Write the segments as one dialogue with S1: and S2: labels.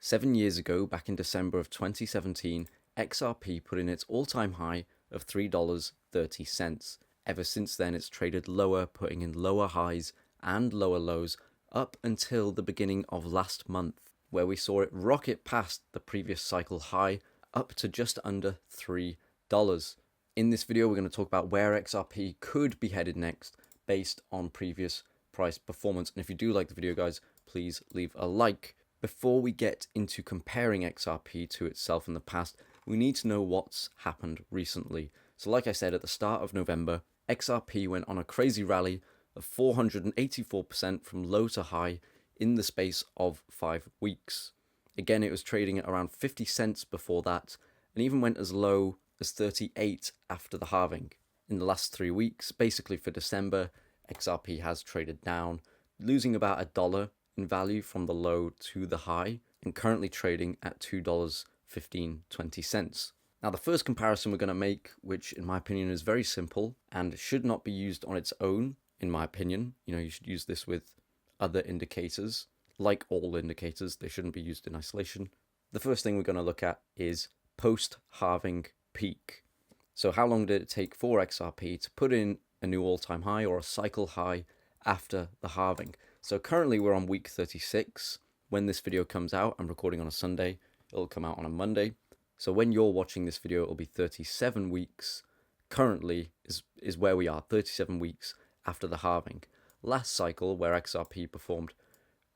S1: 7 years ago, back in December of 2017, XRP put in its all-time high of $3.30. Ever since then, it's traded lower, putting in lower highs and lower lows up until the beginning of last month, where we saw it rocket past the previous cycle high up to just under $3. In this video, we're going to talk about where XRP could be headed next based on previous price performance. And if you do like the video, guys, please leave a like. Before we get into comparing XRP to itself in the past, we need to know what's happened recently. So like I said, at the start of November, XRP went on a crazy rally of 484% from low to high in the space of 5 weeks. Again, it was trading at around 50 cents before that, and even went as low as 38 after the halving. In the last 3 weeks, basically for December, XRP has traded down, losing about $1 in value from the low to the high, and currently trading at $2.1520. Now, the first comparison we're going to make, which in my opinion is very simple and should not be used on its own, in my opinion. You should use this with other indicators. Like all indicators, they shouldn't be used in isolation. The first thing we're going to look at is post-halving peak. So how long did it take for XRP to put in a new all-time high or a cycle high after the halving? So currently we're on week 36. When this video comes out, I'm recording on a Sunday. It'll come out on a Monday. So when you're watching this video, it'll be 37 weeks. Currently is where we are, 37 weeks after the halving. Last cycle, where XRP performed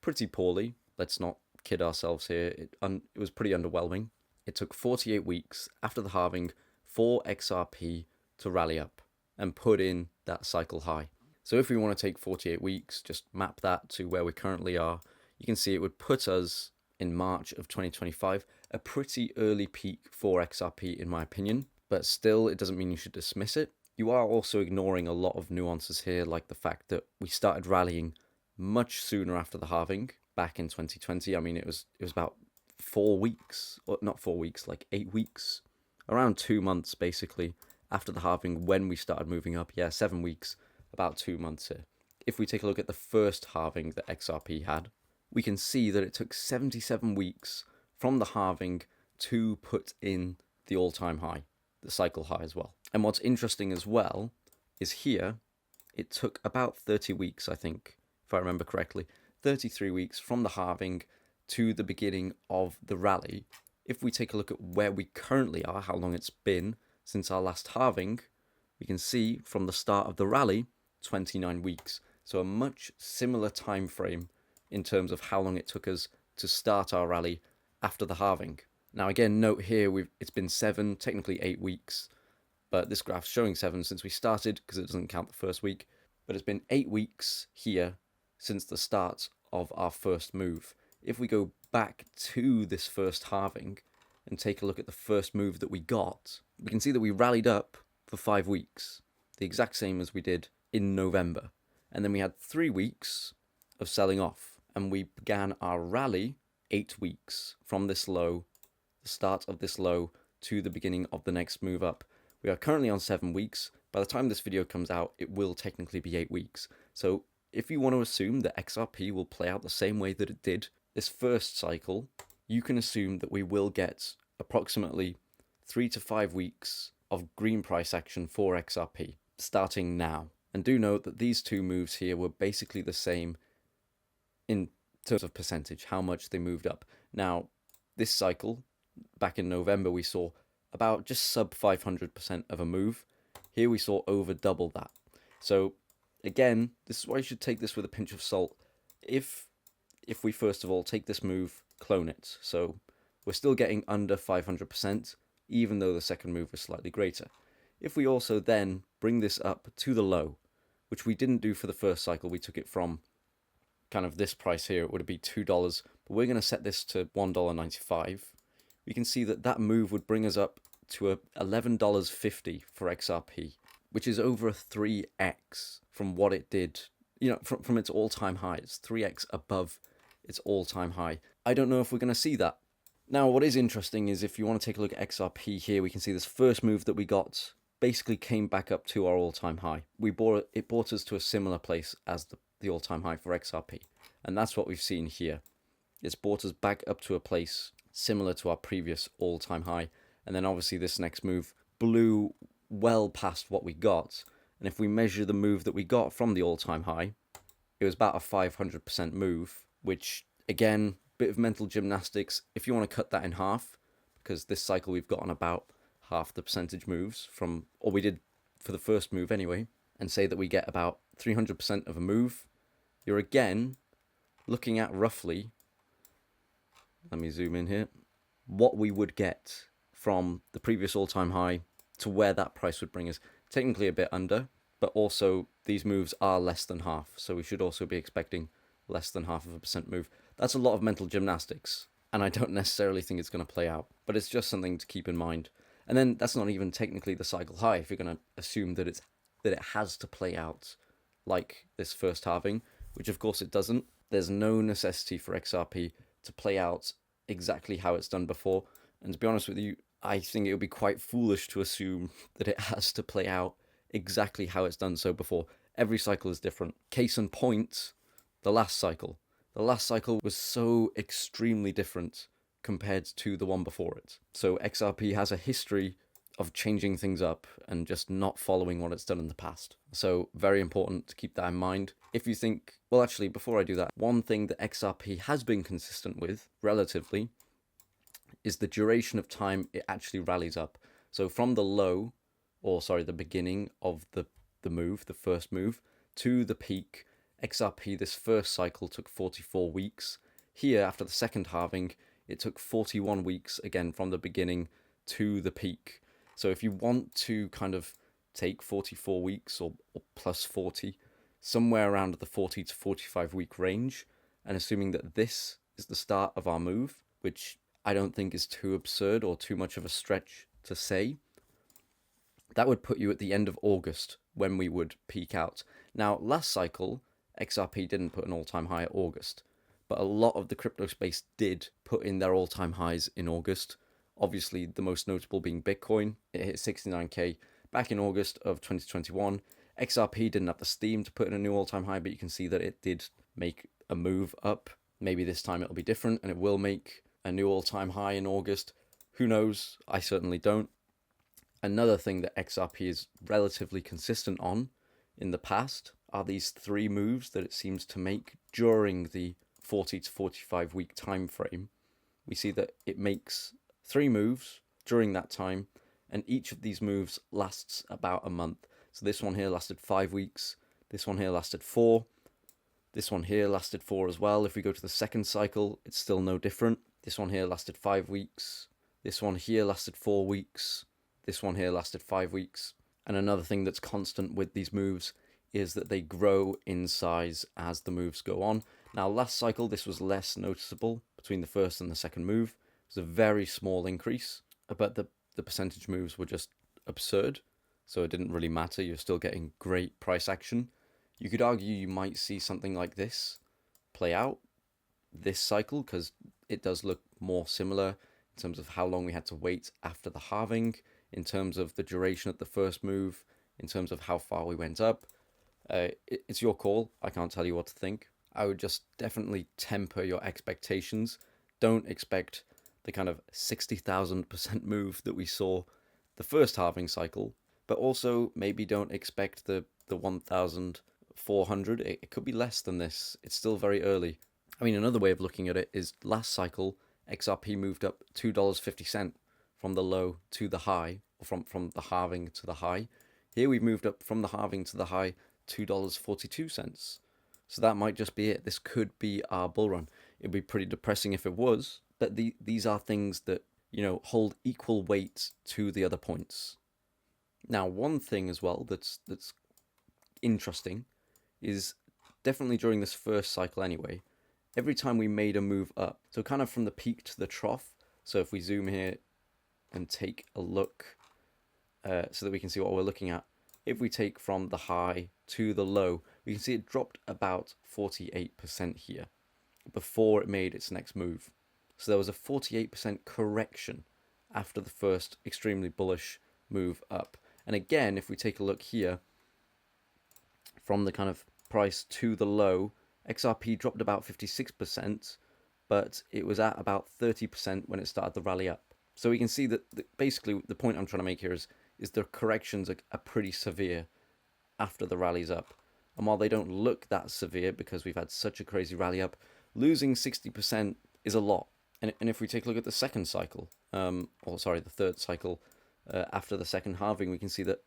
S1: pretty poorly, let's not kid ourselves here, it was pretty underwhelming. It took 48 weeks after the halving for XRP to rally up and put in that cycle high. So if we want to take 48 weeks, just map that to where we currently are, you can see it would put us in March of 2025, a pretty early peak for XRP in my opinion, but still it doesn't mean you should dismiss it. You are also ignoring a lot of nuances here, like the fact that we started rallying much sooner after the halving back in 2020. I mean, it was about 4 weeks, or not 4 weeks, like 8 weeks, around 2 months basically after the halving when we started moving up. Yeah, 7 weeks, about 2 months here. If we take a look at the first halving that XRP had, we can see that it took 77 weeks from the halving to put in the all-time high, the cycle high as well. And what's interesting as well is here, it took about 30 weeks, I think, if I remember correctly, 33 weeks from the halving to the beginning of the rally. If we take a look at where we currently are, how long it's been since our last halving, we can see from the start of the rally, 29 weeks. So a much similar time frame in terms of how long it took us to start our rally after the halving. Now again, note here, it's been 7, technically 8 weeks, but this graph's showing 7 since we started because it doesn't count the first week. But it's been 8 weeks here since the start of our first move. If we go back to this first halving and take a look at the first move that we got, we can see that we rallied up for 5 weeks, the exact same as we did in November. And then we had 3 weeks of selling off, and we began our rally 8 weeks from this low, the start of this low, to the beginning of the next move up. We are currently on 7 weeks. By the time this video comes out, it will technically be 8 weeks. So if you want to assume that XRP will play out the same way that it did this first cycle, you can assume that we will get approximately 3 to 5 weeks of green price action for XRP starting now. And do note that these two moves here were basically the same in terms of percentage, how much they moved up. Now, this cycle, back in November, we saw about just sub 500% of a move. Here we saw over double that. So again, this is why you should take this with a pinch of salt. If we first of all take this move, clone it. So we're still getting under 500%, even though the second move was slightly greater. If we also then bring this up to the low, which we didn't do for the first cycle, we took it from kind of this price here, it would be $2, but we're going to set this to $1.95. We can see that that move would bring us up to $11.50 for XRP, which is over a 3x from what it did, from its all-time high. It's 3x above its all-time high. I don't know if we're going to see that. Now, what is interesting is if you want to take a look at XRP here, we can see this first move that we got basically came back up to our all-time high. It brought us to a similar place as the all-time high for XRP. And that's what we've seen here. It's brought us back up to a place similar to our previous all-time high. And then obviously this next move blew well past what we got. And if we measure the move that we got from the all-time high, it was about a 500% move, which, again, bit of mental gymnastics. If you want to cut that in half, because this cycle we've got on about half the percentage moves from, or we did for the first move anyway, and say that we get about 300% of a move, you're again looking at roughly, let me zoom in here, what we would get from the previous all-time high to where that price would bring us. Technically a bit under, but also these moves are less than half, so we should also be expecting less than half of a percent move. That's a lot of mental gymnastics, and I don't necessarily think it's going to play out, but it's just something to keep in mind. And then that's not even technically the cycle high if you're going to assume that it has to play out like this first halving, which of course it doesn't. There's no necessity for XRP to play out exactly how it's done before, and to be honest with you, I think it would be quite foolish to assume that it has to play out exactly how it's done so before. Every cycle is different. Case in point, the last cycle. The last cycle was so extremely different compared to the one before it. So XRP has a history of changing things up and just not following what it's done in the past. So very important to keep that in mind. If you think, well, actually, before I do that, one thing that XRP has been consistent with, relatively, is the duration of time it actually rallies up. So from the low, or sorry, the beginning of the move, the first move, to the peak, XRP this first cycle took 44 weeks. Here, after the second halving, it took 41 weeks, again, from the beginning to the peak. So if you want to kind of take 44 weeks or plus 40, somewhere around the 40 to 45 week range, and assuming that this is the start of our move, which I don't think is too absurd or too much of a stretch to say, that would put you at the end of August when we would peak out. Now, last cycle, XRP didn't put an all-time high at August, but a lot of the crypto space did put in their all-time highs in August. Obviously, the most notable being Bitcoin. It hit 69k back in August of 2021. XRP didn't have the steam to put in a new all-time high, but you can see that it did make a move up. Maybe this time it'll be different and it will make a new all-time high in August. Who knows? I certainly don't. Another thing that XRP is relatively consistent on in the past are these three moves that it seems to make during the 40 to 45 week time frame. We see that it makes three moves during that time, and each of these moves lasts about a month. So this one here lasted 5 weeks, this one here lasted 4, this one here lasted 4 as well. If we go to the second cycle, it's still no different. This one here lasted 5 weeks, this one here lasted 4 weeks, this one here lasted 5 weeks. And another thing that's constant with these moves is that they grow in size as the moves go on. Now, last cycle, this was less noticeable between the first and the second move. It was a very small increase, but the percentage moves were just absurd. So it didn't really matter. You're still getting great price action. You could argue you might see something like this play out this cycle because it does look more similar in terms of how long we had to wait after the halving, in terms of the duration of the first move, in terms of how far we went up. It's your call. I can't tell you what to think. I would just definitely temper your expectations. Don't expect the kind of 60,000% move that we saw the first halving cycle, but also maybe don't expect the 1,400. It could be less than this. It's still very early. I mean, another way of looking at it is last cycle, XRP moved up $2.50 from the low to the high, or from the halving to the high. Here we've moved up from the halving to the high $2.42. So that might just be it. This could be our bull run. It'd be pretty depressing if it was, but these are things that, you know, hold equal weight to the other points. Now, one thing as well that's interesting is definitely during this first cycle anyway, every time we made a move up, so kind of from the peak to the trough, so if we zoom here and take a look so that we can see what we're looking at, if we take from the high to the low, we can see it dropped about 48% here before it made its next move. So there was a 48% correction after the first extremely bullish move up. And again, if we take a look here, from the kind of price to the low, XRP dropped about 56%, but it was at about 30% when it started the rally up. So we can see that basically the point I'm trying to make here is the corrections are pretty severe after the rally's up. And while they don't look that severe because we've had such a crazy rally up, losing 60% is a lot. And if we take a look at the second cycle, the third cycle after the second halving, we can see that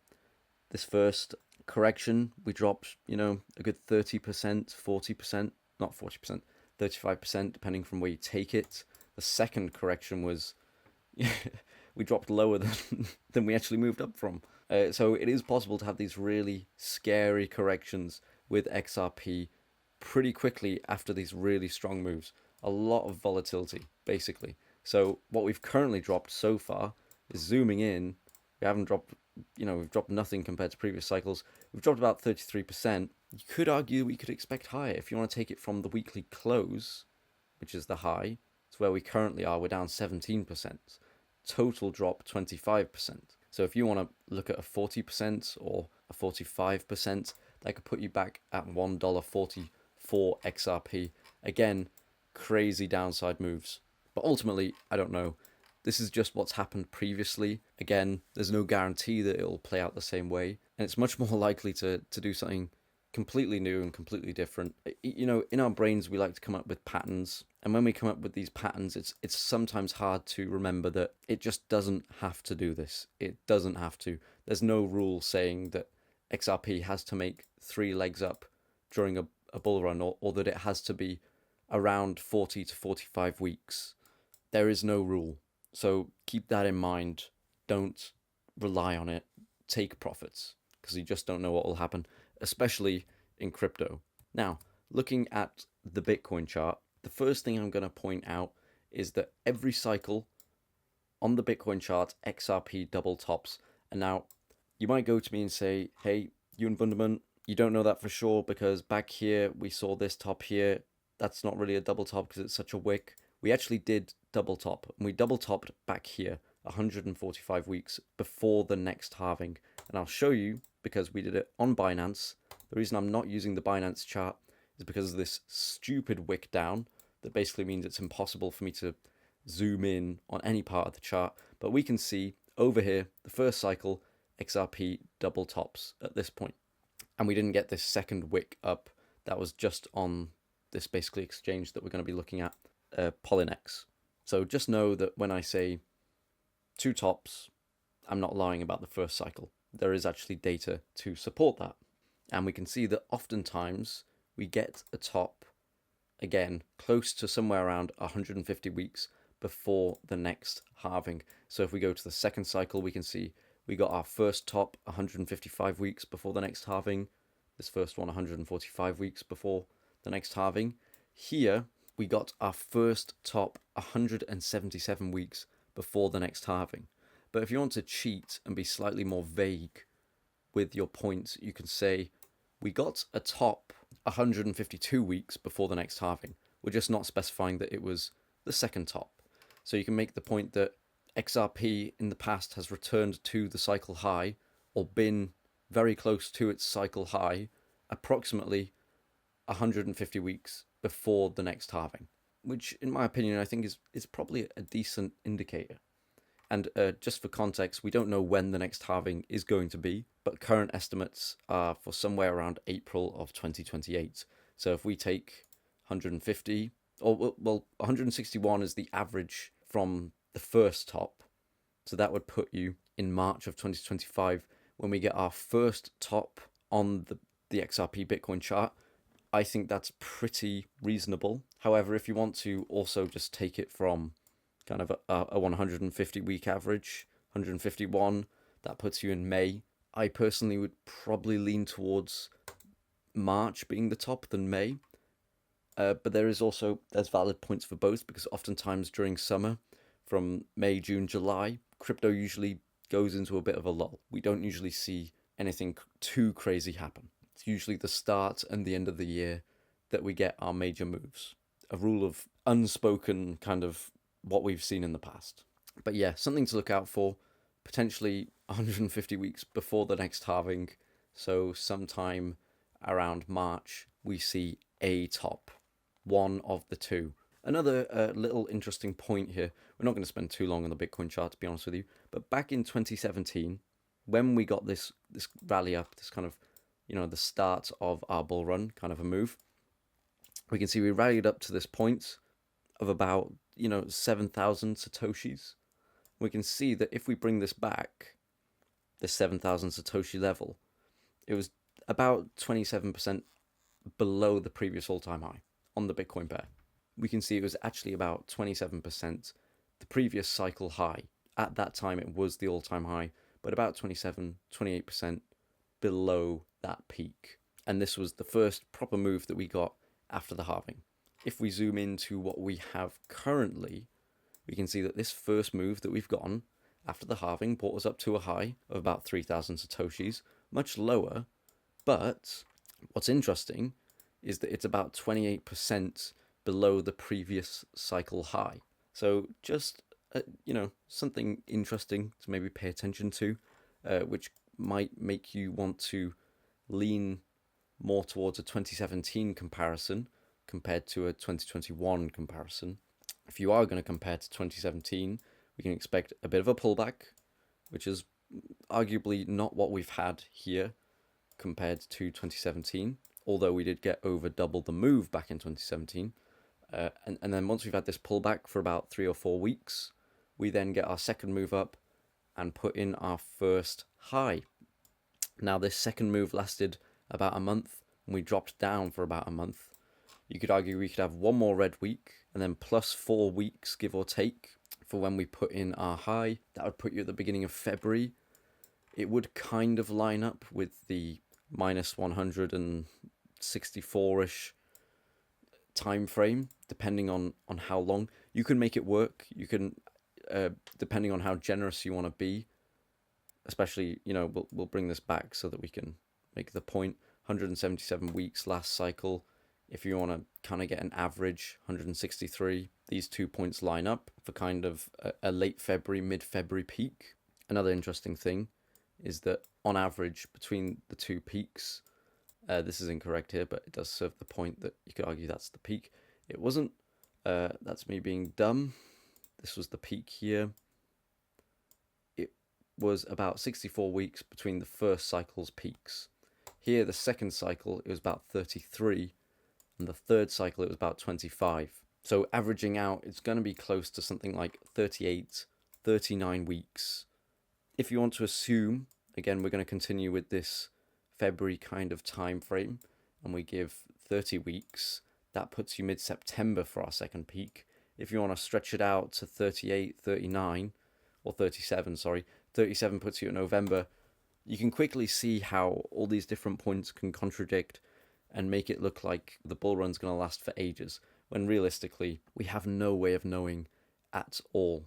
S1: this first correction, we dropped, a good 30%, 40%, not 40%, 35%, depending from where you take it. The second correction was, we dropped lower than we actually moved up from. So it is possible to have these really scary corrections with XRP pretty quickly after these really strong moves. A lot of volatility, basically. So what we've currently dropped so far is, zooming in, we haven't dropped, we've dropped nothing compared to previous cycles. We've dropped about 33%. You could argue we could expect higher. If you want to take it from the weekly close, which is the high, to where we currently are, we're down 17%. Total drop 25%. So if you want to look at a 40% or a 45%, that could put you back at $1.40 for XRP. Again, crazy downside moves. But ultimately, I don't know. This is just what's happened previously. Again, there's no guarantee that it'll play out the same way. And it's much more likely to do something completely new and completely different. In our brains, we like to come up with patterns. And when we come up with these patterns, it's sometimes hard to remember that it just doesn't have to do this. It doesn't have to. There's no rule saying that XRP has to make 3 legs up during a bull run, or that it has to be around 40 to 45 weeks. There is no rule. So keep that in mind. Don't rely on it. Take profits, because you just don't know what will happen, especially in crypto. Now, looking at the Bitcoin chart, the first thing I'm going to point out is that every cycle on the Bitcoin chart, XRP double tops. And now you might go to me and say, hey, IwanBundaMan, you don't know that for sure because back here we saw this top here. That's not really a double top because it's such a wick. We actually did double top, and we double topped back here 145 weeks before the next halving. And I'll show you, because we did it on Binance. The reason I'm not using the Binance chart is because of this stupid wick down that basically means it's impossible for me to zoom in on any part of the chart. But we can see over here, the first cycle, XRP double tops at this point. And we didn't get this second wick up. That was just on this basically exchange that we're going to be looking at, Polynex. So just know that when I say 2 tops, I'm not lying about the first cycle. There is actually data to support that. And we can see that oftentimes we get a top, again, close to somewhere around 150 weeks before the next halving. So if we go to the second cycle, we can see we got our first top 155 weeks before the next halving. This first one 145 weeks before the next halving. Here we got our first top 177 weeks before the next halving. But if you want to cheat and be slightly more vague with your points, you can say we got a top 152 weeks before the next halving. We're just not specifying that it was the second top. So you can make the point that XRP in the past has returned to the cycle high, or been very close to its cycle high, approximately 150 weeks before the next halving, which in my opinion I think is probably a decent indicator. And just for context, we don't know when the next halving is going to be, but current estimates are for somewhere around April of 2028. So if we take 150, or well, 161 is the average from the first top. So that would put you in March of 2025 when we get our first top on the XRP Bitcoin chart. I think that's pretty reasonable. However, if you want to also just take it from kind of a 150 week average, 151, that puts you in May. I personally would probably lean towards March being the top than May. But there's valid points for both, because oftentimes during summer, from May, June, July, crypto usually goes into a bit of a lull. We don't usually see anything too crazy happen. It's usually the start and the end of the year that we get our major moves. A rule of unspoken kind of what we've seen in the past. But yeah, something to look out for, potentially 150 weeks before the next halving. So sometime around March, we see a top, one of the two. Another little interesting point here. We're not going to spend too long on the Bitcoin chart, to be honest with you. But back in 2017, when we got this rally up, this kind of, the start of our bull run, kind of a move, we can see we rallied up to this point of about, 7,000 Satoshis. We can see that if we bring this back, this 7,000 Satoshi level, it was about 27% below the previous all-time high on the Bitcoin pair. We can see it was actually about 27% the previous cycle high. At that time, it was the all-time high, but about 28% below that peak. And this was the first proper move that we got after the halving. If we zoom into what we have currently, we can see that this first move that we've gotten after the halving brought us up to a high of about 3,000 Satoshis, much lower. But what's interesting is that it's about 28% below the previous cycle high. So just, something interesting to maybe pay attention to, which might make you want to lean more towards a 2017 comparison compared to a 2021 comparison. If you are going to compare to 2017, we can expect a bit of a pullback, which is arguably not what we've had here compared to 2017, although we did get over double the move back in 2017. And then once we've had this pullback for about 3 or 4 weeks, we then get our second move up and put in our first high. Now, this second move lasted about a month, and we dropped down for about a month. You could argue we could have one more red week, and then plus 4 weeks, give or take, for when we put in our high. That would put you at the beginning of February. It would kind of line up with the minus 164-ish time frame, depending on how long. You can make it work. You can, depending on how generous you want to be, especially, we'll bring this back so that we can make the point. 177 weeks last cycle. If you want to kind of get an average, 163, these 2 points line up for kind of a late February, mid-February peak. Another interesting thing is that on average between the two peaks, this is incorrect here, but it does serve the point that you could argue that's the peak. It wasn't. That's me being dumb. This was the peak here. It was about 64 weeks between the first cycle's peaks. Here, the second cycle, it was about 33. And the third cycle, it was about 25. So averaging out, it's going to be close to something like 38, 39 weeks. If you want to assume, again, we're going to continue with this February kind of time frame, and we give 30 weeks, that puts you mid-September for our second peak. If you want to stretch it out to 38, 39, or 37, 37 puts you in November. You can quickly see how all these different points can contradict and make it look like the bull run's going to last for ages, when realistically, we have no way of knowing at all.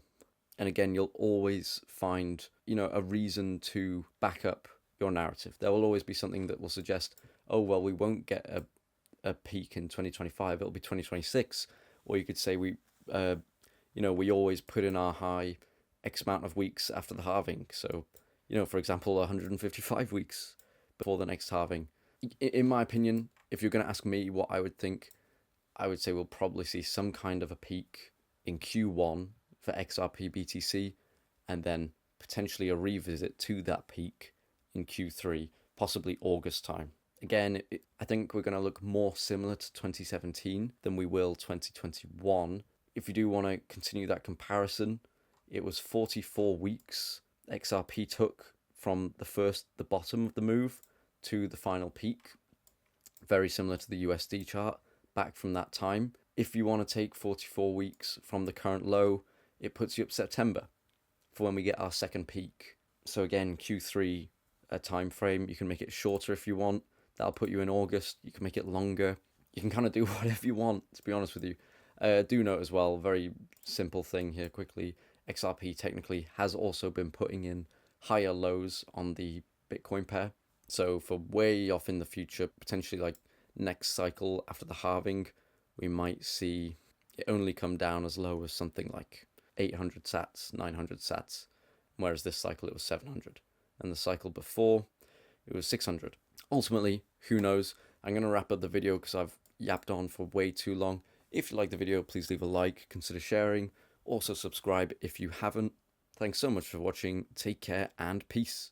S1: And again, you'll always find, a reason to back up your narrative. There will always be something that will suggest, oh, well, we won't get a peak in 2025, it'll be 2026. Or you could say we always put in our high X amount of weeks after the halving. So, for example, 155 weeks before the next halving. In my opinion, if you're going to ask me what I would think, I would say we'll probably see some kind of a peak in Q1 for XRP BTC, and then potentially a revisit to that peak in Q3, possibly August time. Again, I think we're going to look more similar to 2017 than we will 2021. If you do want to continue that comparison, it was 44 weeks XRP took from the bottom of the move to the final peak. Very similar to the USD chart back from that time. If you want to take 44 weeks from the current low, it puts you up September for when we get our second peak. So again, Q3 time frame, you can make it shorter if you want. That'll put you in August. You can make it longer. You can kind of do whatever you want, to be honest with you. Do note as well, very simple thing here quickly, XRP technically has also been putting in higher lows on the Bitcoin pair. So for way off in the future, potentially like next cycle after the halving, we might see it only come down as low as something like 800 sats, 900 sats, whereas this cycle it was 700. And the cycle before, it was 600. Ultimately, who knows? I'm going to wrap up the video because I've yapped on for way too long. If you like the video, please leave a like, consider sharing, also subscribe if you haven't. Thanks so much for watching, take care and peace.